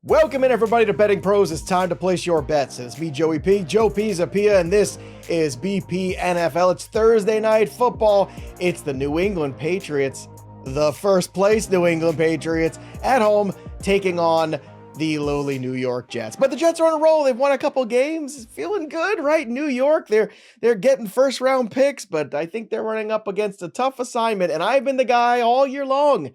Welcome in, everybody, to Betting Pros. It's time to place your bets. It's me, Joey P, Joe Pisapia, and this is BP NFL. It's Thursday night football. It's the New England Patriots, the first place New England Patriots, at home taking on the lowly New York Jets. But the Jets are on a roll. They've won a couple games, feeling good, right? New York, they're getting first round picks, but I think they're running up against a tough assignment. And I've been the guy all year long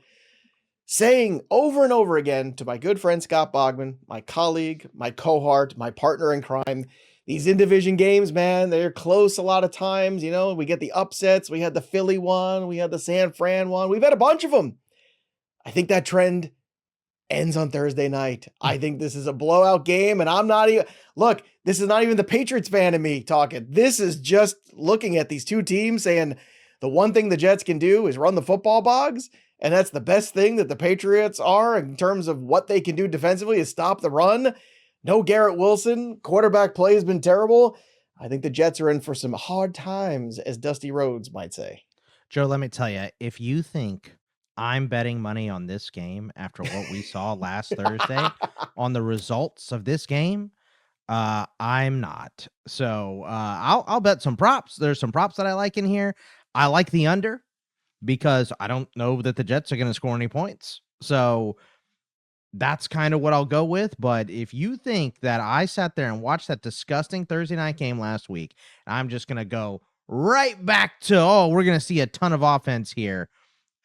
saying over and over again to my good friend Scott Bogman, my colleague, my cohort, my partner in crime, these in-division games, man, they're close a lot of times. You know, we get the upsets. We had the Philly one. We had the San Fran one. We've had a bunch of them. I think that trend ends on Thursday night. I think this is a blowout game, and I'm not even, look, this is not even the Patriots fan in me talking. This is just looking at these two teams saying the one thing the Jets can do is run the football, Boggs. And that's the best thing that the Patriots are in terms of what they can do defensively is stop the run. No Garrett Wilson. Quarterback play has been terrible. I think the Jets are in for some hard times, as Dusty Rhodes might say. Joe, let me tell you, if you think I'm betting money on this game after what we saw last Thursday on the results of this game, I'm not. So I'll bet some props. There's some props that I like in here. I like the under, because I don't know that the Jets are going to score any points. So that's kind of what I'll go with. But if you think that I sat there and watched that disgusting Thursday night game last week, I'm just going to go right back to, we're going to see a ton of offense here.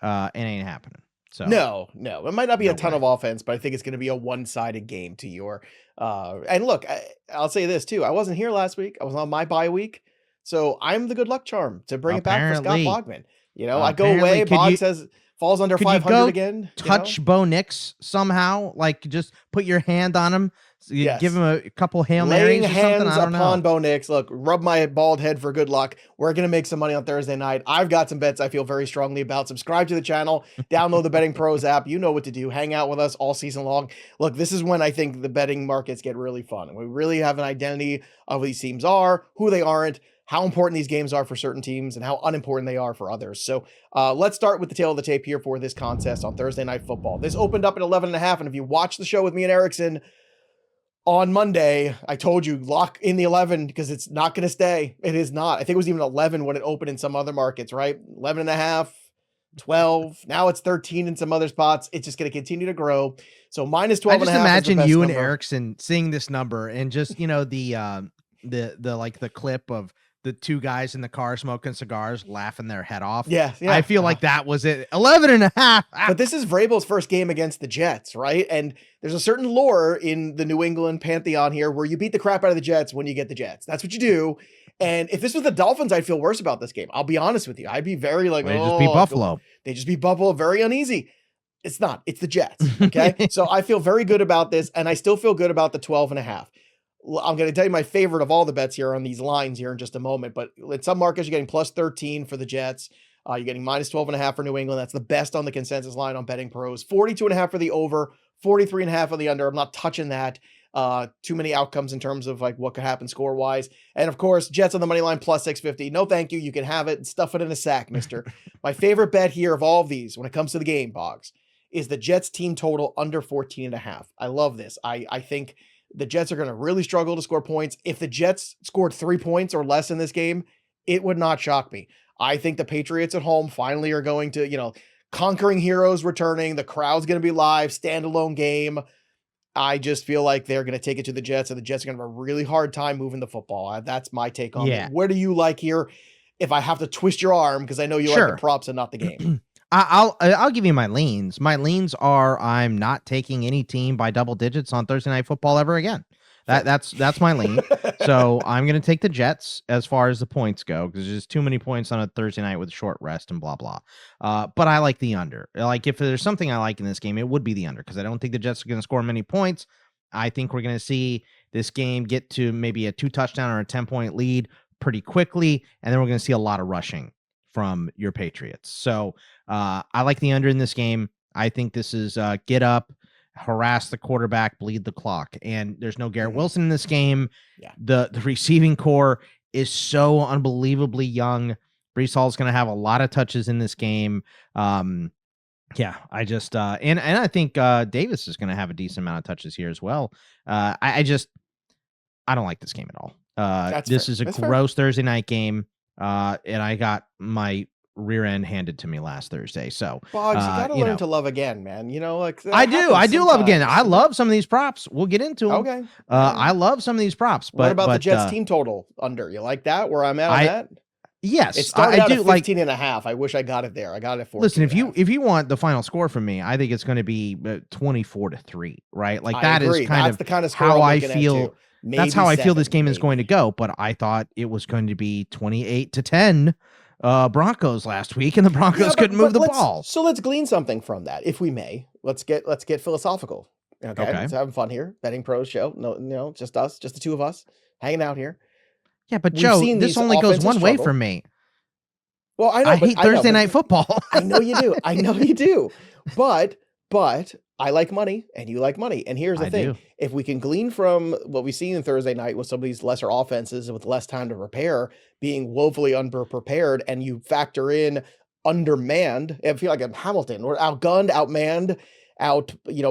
It ain't happening. So No. It might not be a ton of offense, but I think it's going to be a one-sided game to your, and look, I'll say this too. I wasn't here last week. I was on my bye week. So I'm the good luck charm to bring it back for Scott Bogman. You know, I go away. Bog says falls under 500 again. Touch Bo Nix somehow, like just put your hand on him, give him a couple Hail Marys or something. Laying hands upon Bo Nix. Look, rub my bald head for good luck. We're gonna make some money on Thursday night. I've got some bets I feel very strongly about. Subscribe to the channel. Download the Betting Pros app. You know what to do. Hang out with us all season long. Look, this is when I think the betting markets get really fun. We really have an identity of who these teams are, who they aren't, how important these games are for certain teams, and how unimportant they are for others. So let's start with the tail of the tape here for this contest on Thursday Night Football. This opened up at 11.5, and if you watch the show with me and Erickson on Monday, I told you lock in the 11 because it's not going to stay. It is not. I think it was even 11 when it opened in some other markets, right? 11.5, 12. Now it's 13 in some other spots. It's just going to continue to grow. So minus 12.5. I just imagine you and Erickson seeing this number and just, you know, the like the clip of the two guys in the car smoking cigars, laughing their head off. Yeah. I feel like that was it. 11.5. But this is Vrabel's first game against the Jets, right? And there's a certain lore in the New England pantheon here where you beat the crap out of the Jets when you get the Jets. That's what you do. And if this was the Dolphins, I'd feel worse about this game. I'll be honest with you. I'd be very like, they just beat Buffalo. They just beat Buffalo. Very uneasy. It's not. It's the Jets. Okay. So I feel very good about this. And I still feel good about the 12.5. I'm going to tell you my favorite of all the bets here on these lines here in just a moment, but in some markets, you're getting plus 13 for the Jets. You're getting minus 12.5 for New England. That's the best on the consensus line on Betting Pros. 42.5 for the over, 43.5 on the under. I'm not touching that. Too many outcomes in terms of like what could happen score wise. And of course, Jets on the money line plus 650. No, thank you. You can have it and stuff it in a sack, mister. My favorite bet here of all of these when it comes to the game, Boggs, is the Jets team total under 14.5. I love this. I think the Jets are going to really struggle to score points. If the Jets scored 3 points or less in this game, it would not shock me. I think the Patriots at home finally are going to, you know, conquering heroes returning. The crowd's going to be live, standalone game. I just feel like they're going to take it to the Jets, and the Jets are going to have a really hard time moving the football. That's my take on it. What do you like here? If I have to twist your arm, because I know you like the props and not the game. I'll give you my leans. My leans are I'm not taking any team by double digits on Thursday Night Football ever again. That's my lean. So I'm going to take the Jets as far as the points go, because there's just too many points on a Thursday night with a short rest and blah, blah. But I like the under. Like if there's something I like in this game, it would be the under, because I don't think the Jets are going to score many points. I think we're going to see this game get to maybe a 2 touchdown or a 10-point lead pretty quickly. And then we're going to see a lot of rushing from your Patriots. So I like the under in this game. I think this is get up, harass the quarterback, bleed the clock. And there's no Garrett Wilson in this game. Yeah. The receiving core is so unbelievably young. Breece Hall is going to have a lot of touches in this game. Yeah, I just and I think Davis is going to have a decent amount of touches here as well. I don't like this game at all. That's This fair. is a That's fair. gross Thursday night game, and I got my rear end handed to me last Thursday. So, Boggs, you got to you learn know, to love again, man. Like I that do, happens I do love again. I sometimes. love some of these props. We'll get into them. Okay. All right. I love some of these props, What but about the Jets team total under? You like that? Where I'm at on I that? It yes, started I out at do like. 15 and a half. I wish I got it there. I got it at 14 Listen, and a half. if you want the final score from me, I think it's going to be 24-3, right? Like I that is agree. kind That's of the kind of score how I'm I looking at feel. too. That's Maybe how I feel this 7, game is going to maybe. go, but I thought it was going to be 28-10 Broncos last week, and the Broncos couldn't move the ball. Let's glean something from that, if we may. Let's get philosophical. Okay, Okay. let's having fun here. Betting Pros show. No, just us, just the two of us hanging out here. Yeah, but We've Joe, seen this these only goes offenses one way struggle. for me. Well, I know, I hate Thursday night football. I know you do. I know you do. But I like money and you like money. And here's the thing. do. If we can glean from what we see in Thursday night with some of these lesser offenses with less time to prepare, being woefully underprepared, and you factor in undermanned, I feel like I'm Hamilton, or outgunned, outmanned,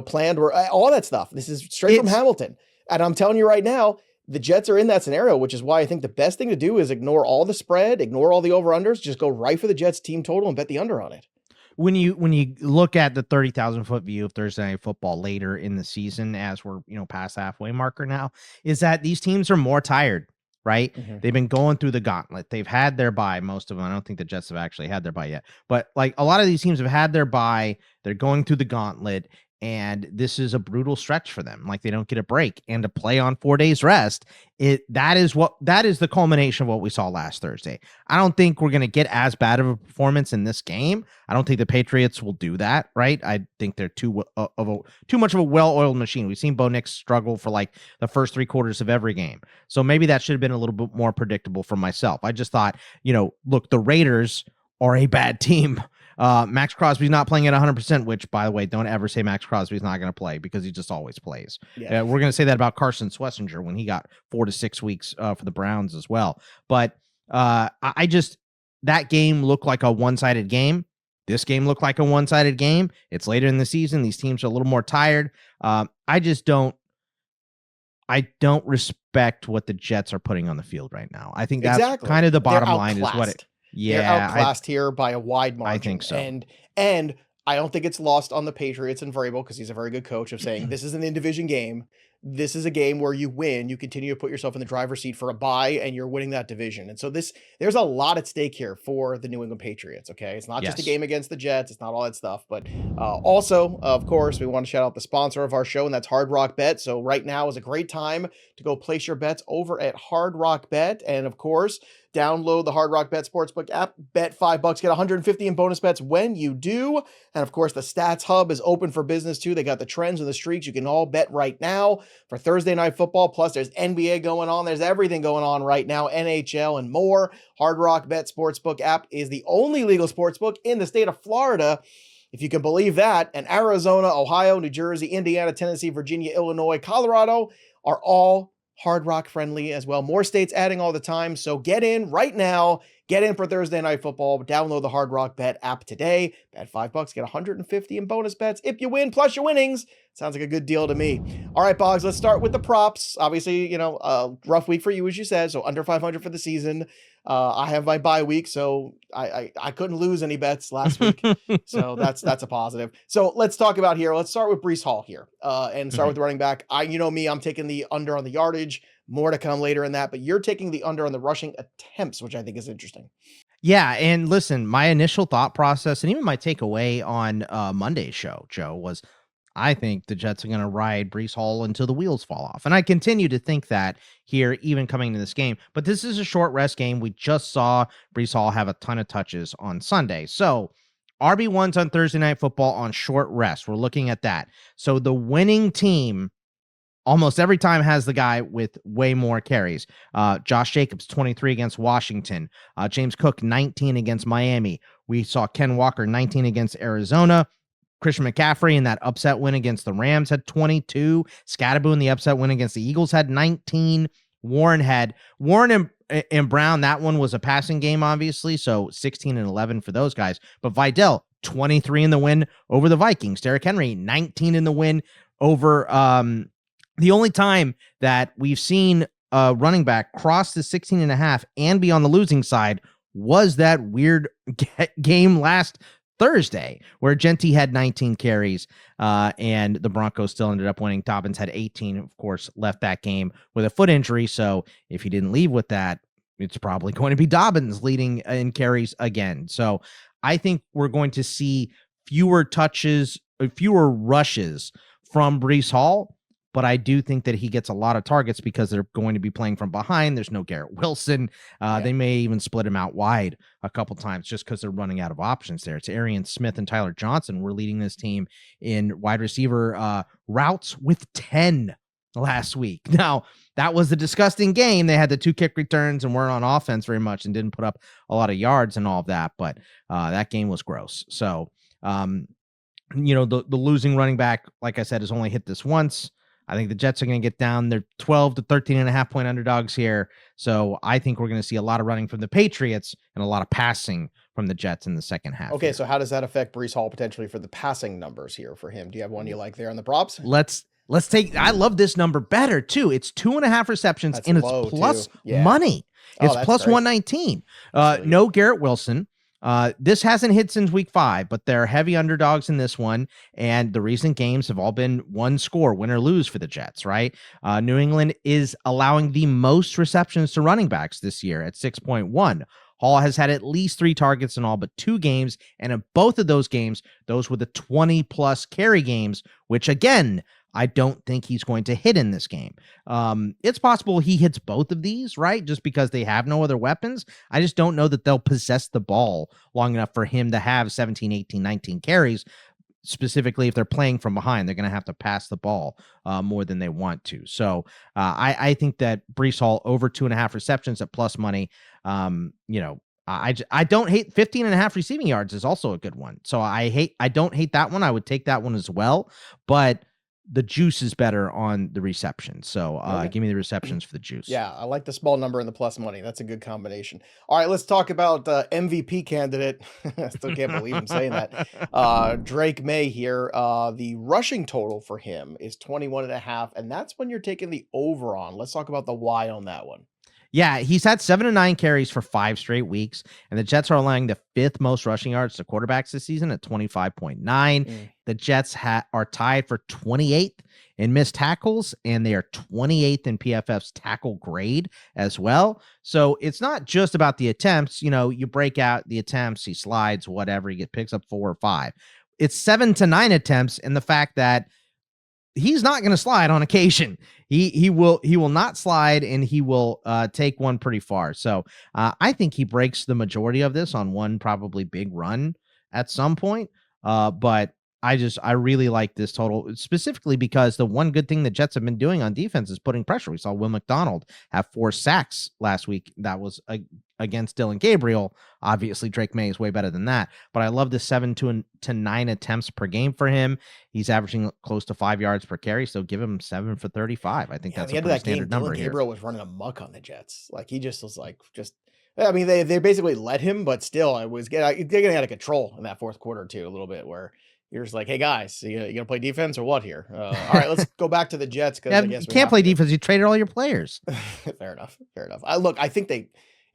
planned, or all that stuff. This is straight from Hamilton. And I'm telling you right now, the Jets are in that scenario, which is why I think the best thing to do is ignore all the spread, ignore all the over-unders, just go right for the Jets team total and bet the under on it. When you look at the 30,000-foot view of Thursday night football later in the season, as we're past halfway marker now, is that these teams are more tired, right? Mm-hmm. They've been going through the gauntlet. They've had their bye, most of them. I don't think the Jets have actually had their bye yet, but like a lot of these teams have had their bye. They're going through the gauntlet, and this is a brutal stretch for them. Like they don't get a break, and to play on 4 days rest, that is the culmination of what we saw last Thursday. I don't think we're going to get as bad of a performance in this game. I don't think the Patriots will do that, right? I think they're too much of a well-oiled machine. We've seen Bo Nix struggle for like the first 3 quarters of every game. So maybe that should have been a little bit more predictable for myself. I just thought, look, the Raiders are a bad team. Max Crosby's not playing at 100%, which, by the way, don't ever say Max Crosby's not going to play, because he just always plays. Yeah. We're going to say that about Carson Schlesinger when he got 4 to 6 weeks for the Browns as well. But that game looked like a one-sided game. This game looked like a one-sided game. It's later in the season. These teams are a little more tired. I don't respect what the Jets are putting on the field right now. I think that's kind of the bottom line is what it. Yeah, they're outclassed here by a wide margin. I think so. And I don't think it's lost on the Patriots and Vrabel, because he's a very good coach, of saying this is an in-division game. This is a game where you win, you continue to put yourself in the driver's seat for a bye, and you're winning that division. And so there's a lot at stake here for the New England Patriots, okay? It's not just a game against the Jets. It's not all that stuff. But also, of course, we want to shout out the sponsor of our show, and that's Hard Rock Bet. So right now is a great time to go place your bets over at Hard Rock Bet. And of course, download the Hard Rock Bet Sportsbook app, bet $5, get 150 in bonus bets when you do. And of course, the Stats Hub is open for business too. They got the trends and the streaks. You can all bet right now for Thursday night football. Plus, there's NBA going on. There's everything going on right now, NHL and more. Hard Rock Bet Sportsbook app is the only legal sportsbook in the state of Florida, if you can believe that. And Arizona, Ohio, New Jersey, Indiana, Tennessee, Virginia, Illinois, Colorado are all Hard Rock friendly as well. More states adding all the time. So get in right now. Get in for Thursday night football. Download the Hard Rock Bet app today. Bet $5, get 150 in bonus bets if you win, plus your winnings. Sounds like a good deal to me. All right, Boggs, let's start with the props. Obviously, rough week for you, as you said. So under 500 for the season. I have my bye week, so I couldn't lose any bets last week. So that's a positive. So let's talk about here. Let's start with Breece Hall here and start with the running back. I'm taking the under on the yardage. More to come later in that, but you're taking the under on the rushing attempts, which I think is interesting. Yeah, and listen, my initial thought process and even my takeaway on Monday's show, Joe, was I think the Jets are going to ride Breece Hall until the wheels fall off. And I continue to think that here, even coming into this game. But this is a short rest game. We just saw Breece Hall have a ton of touches on Sunday. So RB1s on Thursday Night Football on short rest. We're looking at that. So the winning team almost every time has the guy with way more carries. Josh Jacobs, 23 against Washington. James Cook, 19 against Miami. We saw Ken Walker, 19 against Arizona. Christian McCaffrey in that upset win against the Rams had 22. Scatterboo in the upset win against the Eagles had 19. Warren and Brown, that one was a passing game, obviously, so 16 and 11 for those guys. But Vidal, 23 in the win over the Vikings. Derrick Henry, 19 in the win over the only time that we've seen a running back cross the 16.5 and be on the losing side was that weird game last Thursday, where Genty had 19 carries, and the Broncos still ended up winning. Dobbins had 18, of course, left that game with a foot injury. So if he didn't leave with that, it's probably going to be Dobbins leading in carries again. So I think we're going to see fewer touches, fewer rushes from Breece Hall. But I do think that he gets a lot of targets because they're going to be playing from behind. There's no Garrett Wilson. They may even split him out wide a couple times just because they're running out of options there. It's Arian Smith and Tyler Johnson. We're leading this team in wide receiver routes with 10 last week. Now, that was a disgusting game. They had the 2 kick returns and weren't on offense very much and didn't put up a lot of yards and all of that. But that game was gross. So, the losing running back, like I said, has only hit this once. I think the Jets are going to get down. They're 12 to 13.5 point underdogs here. So I think we're going to see a lot of running from the Patriots and a lot of passing from the Jets in the second half. Okay, here. so how does that affect Breece Hall potentially for the passing numbers here for him? Do you have one you like there on the props? Let's take, I love this number better too. It's 2.5 receptions and it's plus money. It's plus great. 119. No Garrett Wilson. This hasn't hit since week 5, but they're heavy underdogs in this one. And the recent games have all been one score, win or lose for the Jets, right? New England is allowing the most receptions to running backs this year at 6.1. Hall has had at least 3 targets in all but 2 games. And in both of those games, those were the 20 plus carry games, which again, I don't think he's going to hit in this game. It's possible he hits both of these, right? Just because they have no other weapons. I just don't know that they'll possess the ball long enough for him to have 17, 18, 19 carries. Specifically, if they're playing from behind, they're going to have to pass the ball more than they want to. So I think that Breece Hall over 2.5 receptions at plus money, I don't hate 15.5 receiving yards is also a good one. So I don't hate that one. I would take that one as well, but the juice is better on the reception. So give me the receptions for the juice. Yeah, I like the small number and the plus money. That's a good combination. All right, let's talk about MVP candidate. I still can't believe I'm saying that. Drake Maye here. The rushing total for him is 21.5, and that's when you're taking the over on. Let's talk about the why on that one. Yeah, he's had 7 to 9 carries for 5 straight weeks, and the Jets are allowing the 5th most rushing yards to quarterbacks this season at 25.9. The Jets are tied for 28th in missed tackles, and they are 28th in PFF's tackle grade as well. So it's not just about the attempts. You break out the attempts, he slides, whatever, he picks up 4 or 5. It's 7 to 9 attempts, and the fact that he's not going to slide on occasion. He will not slide, and he will take one pretty far. So I think he breaks the majority of this on one probably big run at some point. But I really like this total, specifically because the one good thing the Jets have been doing on defense is putting pressure. We saw Will McDonald have 4 sacks last week. That was against Dylan Gabriel. Obviously, Drake Maye is way better than that. But I love the 7 to 9 attempts per game for him. He's averaging close to 5 yards per carry, so give him 7 for 35. I think that's a pretty standard number here. Gabriel was running amok on the Jets. Like he just was I mean, they basically let him, but still, it was getting out of control in that fourth quarter too, a little bit where. You're just like, hey guys, you gonna play defense or what here? All right, let's go back to the Jets because I guess you can't play defense. You traded all your players. Fair enough. I think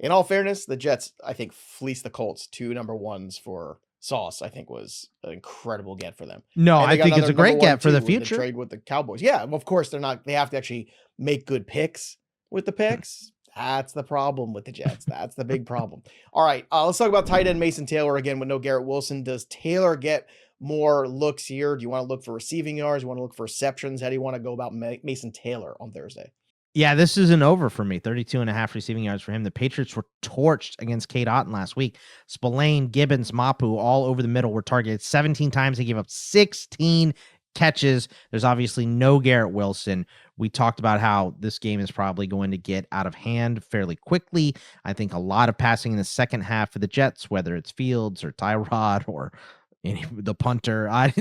in all fairness, the Jets, I think, fleeced the Colts 2 number 1s for Sauce. I think was an incredible get for them. No, I think it's a great get for the future. Trade with the Cowboys. Yeah, of course they're not. They have to actually make good picks with the picks. That's the problem with the Jets. That's the big problem. All right, let's talk about tight end Mason Taylor again with no Garrett Wilson. Does Taylor get more looks here? Do you want to look for receiving yards? You want to look for receptions? How do you want to go about Mason Taylor on Thursday? Yeah, this is an over for me. 32.5 receiving yards for him. The Patriots were torched against Cade Otton last week. Spillane, Gibbons, Mapu, all over the middle were targeted 17 times. They gave up 16 catches. There's obviously no Garrett Wilson. We talked about how this game is probably going to get out of hand fairly quickly. I think a lot of passing in the second half for the Jets, whether it's Fields or Tyrod or the punter. I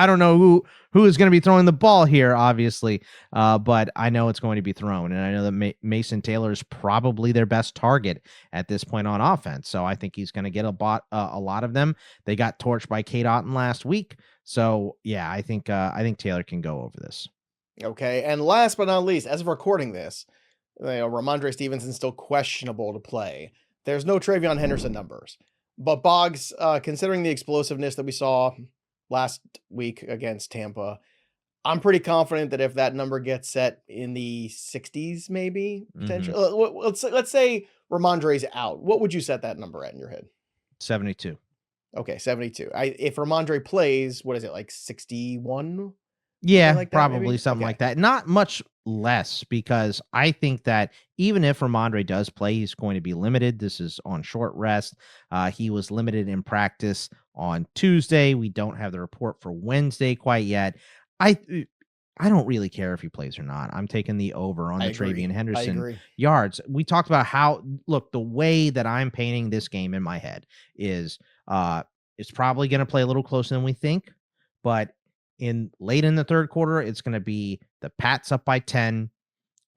don't know who is going to be throwing the ball here, obviously, but I know it's going to be thrown, and I know that Mason Taylor is probably their best target at this point on offense. So I think he's going to get a lot of them. They got torched by Kate Otten last week, so yeah, I think Taylor can go over this. Okay, and last but not least, as of recording this, Ramondre Stevenson's still questionable to play. There's no Treyveon Henderson numbers. But Boggs, considering the explosiveness that we saw last week against Tampa, I'm pretty confident that if that number gets set in the 60s, maybe, potentially. Let's say Ramondre's out. What would you set that number at in your head? 72. Okay, 72. If Ramondre plays, what is it, like 61? Yeah, like that, probably maybe? something Okay. like that. Not much less, because I think that even if Ramondre does play, he's going to be limited. This is on short rest. He was limited in practice on Tuesday. We don't have the report for Wednesday quite yet. I don't really care if he plays or not. I'm taking the over on the Treyveon Henderson yards. We talked about the way that I'm painting this game in my head is it's probably going to play a little closer than we think, but late in the third quarter, it's going to be the Pats up by 10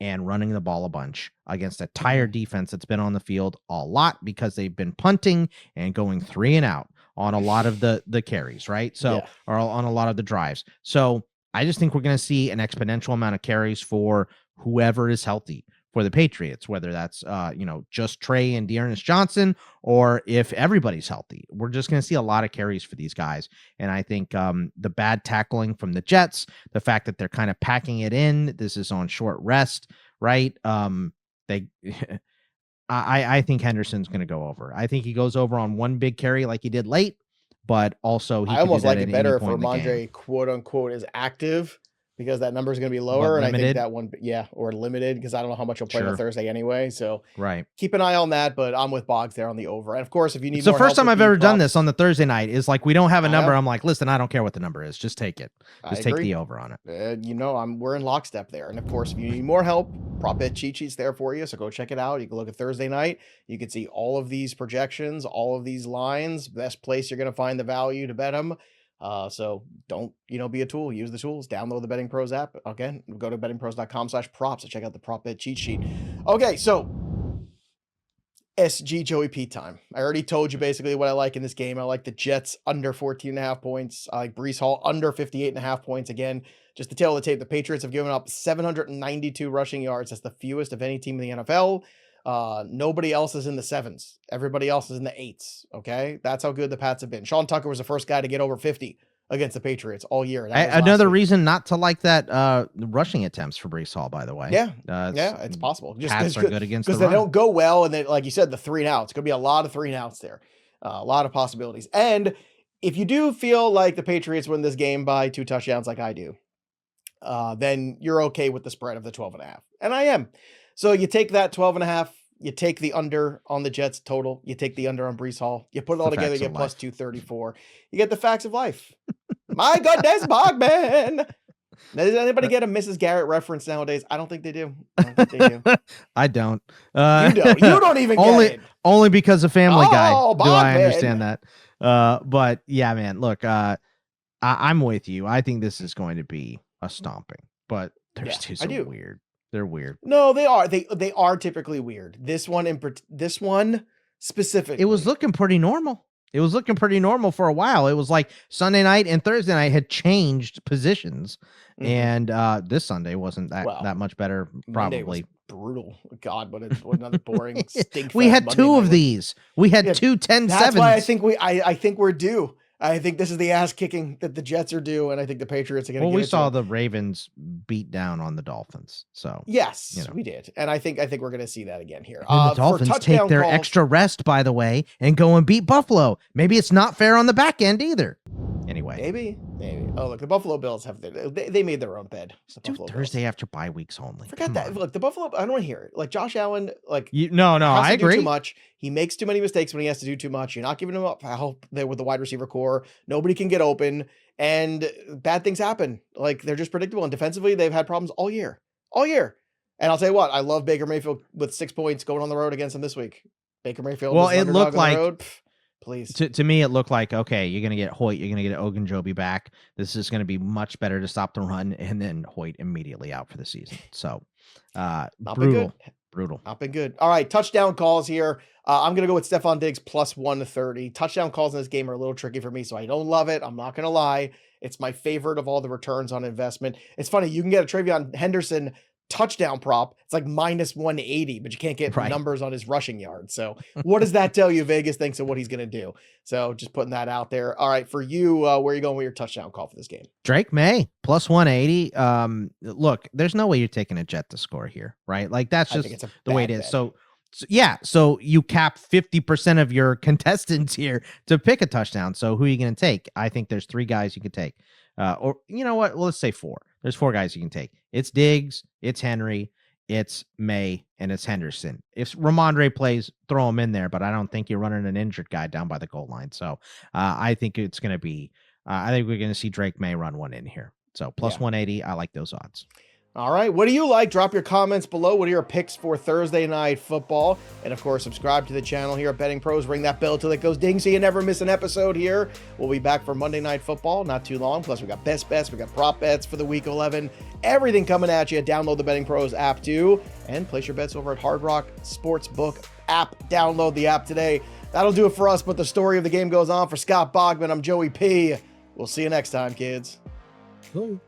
and running the ball a bunch against a tired defense that's been on the field a lot because they've been punting and going 3 and out on a lot of the carries, right? So, or on a lot of the drives. So I just think we're going to see an exponential amount of carries for whoever is healthy for the Patriots, whether that's, just Trey and Dearness Johnson, or if everybody's healthy. We're just going to see a lot of carries for these guys. And I think the bad tackling from the Jets, the fact that they're kind of packing it in, this is on short rest, right? I think Henderson's going to go over. I think he goes over on one big carry like he did late, but also I almost like it better if Ramondre, quote unquote, is active, because that number is going to be lower. And I think that one, or limited, because I don't know how much he'll play on Thursday anyway. So keep an eye on that, but I'm with Boggs there on the over. And of course, if you need it's the first time I've ever done this on the Thursday night, is like, we don't have a number. I'm like, listen, I don't care what the number is. Just take it. Just take the over on it. We're in lockstep there. And of course, if you need more help, prop bet cheat sheets there for you. So go check it out. You can look at Thursday night. You can see all of these projections, all of these lines, best place you're going to find the value to bet them. So don't, be a tool. Use the tools. Download the BettingPros app. Again, go to bettingpros.com/props to check out the prop bet cheat sheet. Okay, so SG Joey P time. I already told you basically what I like in this game. I like the Jets under 14.5 points. I like Breece Hall under 58.5 points. Again, just to tell the tape, the Patriots have given up 792 rushing yards. That's the fewest of any team in the NFL. Nobody else is in the 7s. Everybody else is in the 8s. Okay. That's how good the Pats have been. Sean Tucker was the first guy to get over 50 against the Patriots all year. Another reason not to like that rushing attempts for Breece Hall, by the way. Yeah. It's possible. Just Pats are good against the run. Because they don't go well. And then, like you said, the 3 and outs. It's going to be a lot of 3 and outs there. A lot of possibilities. And if you do feel like the Patriots win this game by 2 touchdowns like I do, then you're okay with the spread of the 12.5. And I am. So you take that 12.5, you take the under on the Jets total, you take the under on Breece Hall, you put it all together, you get plus 234. You get the facts of life. My goodness, Bogman. Does anybody get a Mrs. Garrett reference nowadays? I don't think they do. I don't. You don't even get it. Only because of Family Guy Bogman. Do I understand that. But yeah, man, look, I'm with you. I think this is going to be a stomping, but there's two so weird. They're weird. No, they are. They are typically weird. This one specifically. It was looking pretty normal. For a while. It was like Sunday night and Thursday night had changed positions, and this Sunday wasn't that much better. Probably Monday was brutal. God, what another boring stink. We had two of these. We had 2 10-7s. That's why I think we're due. I think this is the ass kicking that the Jets are due, and I think the Patriots are going to get it. We saw the Ravens beat down on the Dolphins. So yes, we did. And I think we're going to see that again here. The Dolphins take their extra rest, by the way, and go and beat Buffalo. Maybe it's not fair on the back end either. Anyway. Maybe. Oh, look, the Buffalo Bills they made their own bed. Thursday after bye weeks only. Forget that. Look, the Buffalo, I don't want to hear it. Like Josh Allen, I agree. Too much. He makes too many mistakes when he has to do too much. You're not giving him up help there with the wide receiver core. Nobody can get open, and bad things happen. Like, they're just predictable. And defensively, they've had problems all year. And I'll tell you what, I love Baker Mayfield with 6 points going on the road against him this week. Baker Mayfield. Well, it looked like Please. To me, it looked like, okay, you're going to get Hoyt, you're going to get Ogunjobi back. This is going to be much better to stop the run, and then Hoyt immediately out for the season. So, brutal. Not been good. All right, touchdown calls here. I'm going to go with Stefon Diggs plus 130. Touchdown calls in this game are a little tricky for me, so I don't love it. I'm not going to lie. It's my favorite of all the returns on investment. It's funny. You can get a Treyveon Henderson touchdown prop. It's like minus 180, but you can't get numbers on his rushing yards. So what does that tell you? Vegas thinks of what he's going to do. So just putting that out there. All right, for you, where are you going with your touchdown call for this game? Drake Maye plus 180. Look, there's no way you're taking a Jet to score here, right? Like that's just the way it is. So so you cap 50% of your contestants here to pick a touchdown. So who are you going to take? I think there's 3 guys you could take. Or you know what? Well, let's say 4. There's 4 guys you can take. It's Diggs, it's Henry, it's May, and it's Henderson. If Ramondre plays, throw him in there, but I don't think you're running an injured guy down by the goal line. So I think it's going to be, I think we're going to see Drake Maye run one in here. So plus 180, I like those odds. All right. What do you like? Drop your comments below. What are your picks for Thursday night football? And of course, subscribe to the channel here at Betting Pros. Ring that bell till it goes ding so you never miss an episode here. We'll be back for Monday Night Football. Not too long. Plus, we got best bets. We got prop bets for the week 11. Everything coming at you. Download the Betting Pros app too. And place your bets over at Hard Rock Sportsbook app. Download the app today. That'll do it for us. But the story of the game goes on. For Scott Bogman, I'm Joey P. We'll see you next time, kids. Cool.